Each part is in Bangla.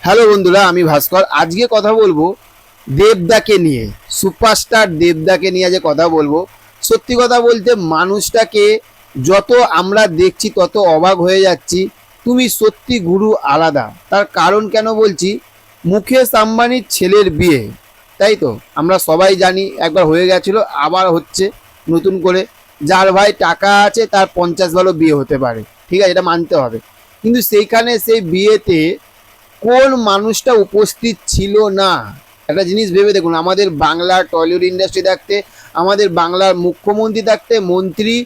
হ্যালো বন্ধুরা, আমি ভাস্কর। আজকে কথা বলবো দেবদাকে নিয়ে, সুপারস্টার দেবদাকে নিয়ে যে কথা বলবো। সত্যি কথা বলতে মানুষটাকে যত আমরা দেখছি তত অবাক হয়ে যাচ্ছি। তুমি সত্যি গুরু আলাদা। তার কারণ কেন বলছি, মুকেশ আম্বানির ছেলের বিয়ে, তাই তো আমরা সবাই জানি। একবার হয়ে গেছিল, আবার হচ্ছে নতুন করে। যার ভাই টাকা আছে তার 50 ভালো বিয়ে হতে পারে, ঠিক আছে, এটা মানতে হবে। কিন্তু সেইখানে সেই বিয়েতে কোন মানুষটা উপস্থিত ছিল না? একটা জিনিস ভেবে দেখুন, আমাদের বাংলার টলিউড ইন্ডাস্ট্রি থাকতে, আমাদের বাংলার মুখ্যমন্ত্রী থাকতে, মন্ত্রী,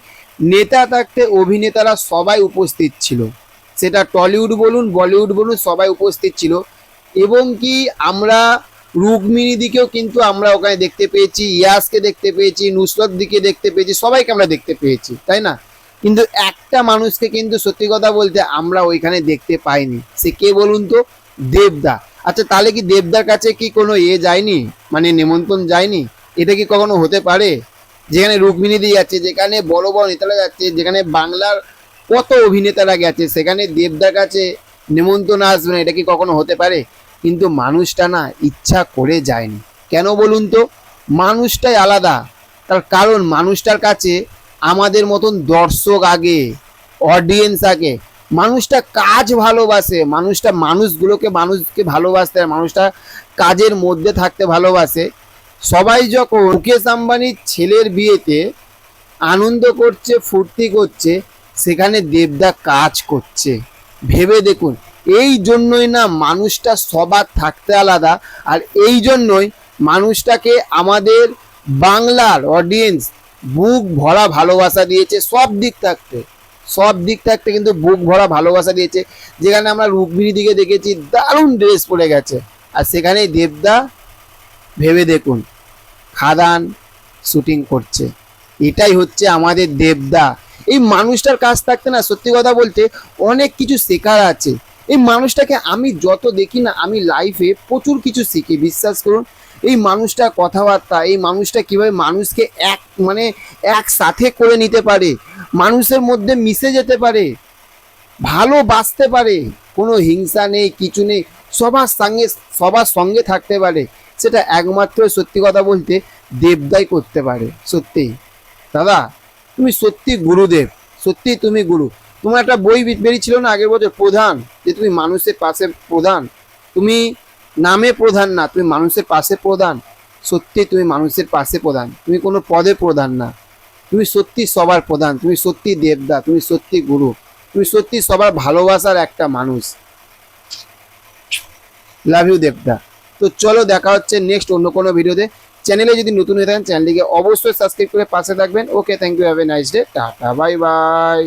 নেতা থাকতে, অভিনেতারা সবাই উপস্থিত ছিল। সেটা টলিউড বলুন, বলিউড বলুন, সবাই উপস্থিত ছিল। এবং কি আমরা রুক্মিণীদিকেও কিন্তু আমরা ওখানে দেখতে পেয়েছি, ইয়াসকে দেখতে পেয়েছি, নুসরত দিকে দেখতে পেয়েছি, সবাইকে আমরা দেখতে পেয়েছি, তাই না? কিন্তু একটা মানুষকে কিন্তু সত্যি কথা বলতে আমরা ওইখানে দেখতে পাইনি। সে কে বলুন তো? দেবদা। আচ্ছা, তাহলে কি দেবদার কাছে কি কোনো যায়নি, মানে নিমন্ত্রণ যায়নি? এটা কি কখনো হতে পারে? যেখানে রুক্মিণীদি যাচ্ছে, যেখানে বড় বড় নেতারা যাচ্ছে, যেখানে বাংলার কত অভিনেতারা গেছে, সেখানে দেবদার কাছে নিমন্ত্রণ আসবে না, এটা কি কখনো হতে পারে? কিন্তু মানুষটা না ইচ্ছা করে যায়নি। কেন বলুন তো? মানুষটাই আলাদা। তার কারণ মানুষটার কাছে আমাদের মতন দর্শক আগে, অডিয়েন্স আগে। মানুষটা কাজ ভালোবাসে, মানুষটা মানুষকে ভালোবাসতে, মানুষটা কাজের মধ্যে থাকতে ভালোবাসে। সবাই যখন মুকেশ আম্বানির ছেলের বিয়েতে আনন্দ করছে, ফুর্তি করছে, সেখানে দেবদা কাজ করছে। ভেবে দেখুন, এই জন্যই না মানুষটা সবার থাকতে আলাদা। আর এই জন্যই মানুষটাকে আমাদের বাংলার অডিয়েন্স বুক ভরা ভালোবাসা দিয়েছে। সব দিক থাকতে কিন্তু বুক ভরা ভালোবাসা দিয়েছে। যেখানে আমরা রুক্মিণী দিকে দেখেছি দারুণ ড্রেস পরে গেছে, আর সেখানেই দেবদা, ভেবে দেখুন, খাদান শুটিং করছে। এটাই হচ্ছে আমাদের দেবদা। এই মানুষটার কাছ থাকতে না সত্যি কথা বলতে অনেক কিছু শেখার আছে। এই মানুষটাকে আমি যত দেখি না, আমি লাইফে প্রচুর কিছু শিখি, বিশ্বাস করুন। এই মানুষটা কথাবার্তা, এই মানুষটা কিভাবে মানুষকে একসাথে করে নিতে পারে, মানুষের মধ্যে মিশে যেতে পারে, ভালোবাসতে পারে, কোনো হিংসা নেই, কিছু নেই, সবার সঙ্গে থাকতে পারে। সেটা একমাত্র সত্যি কথা বলতে দেবদাই করতে পারে। সত্যি দাদা, তুমি সত্যি গুরুদেব, সত্যি তুমি গুরু। তোমার একটা বই বেরিয়েছিল না আগের বছর, প্রধান, যে তুমি মানুষের পাশে প্রধান। তুমি নামে প্রধান না, তুমি মানুষের পাশে প্রধান। সত্যি তুমি মানুষের পাশে প্রধান, তুমি কোনো পদে প্রধান না। তুমি সত্যি সবার প্রধান, তুমি সত্যি দেবদা, তুমি সত্যি গুরু, তুমি সত্যি সবার ভালোবাসার একটা মানুষ। লাভ ইউ দেবদা। তো চলো, দেখা হচ্ছে নেক্সট অন্য কোনো ভিডিওতে। চ্যানেলে যদি নতুন হয়ে থাকেন চ্যানেলটিকে অবশ্যই সাবস্ক্রাইব করে পাশে থাকবেন। Okay, thank you, have a nice day, tata, bye by.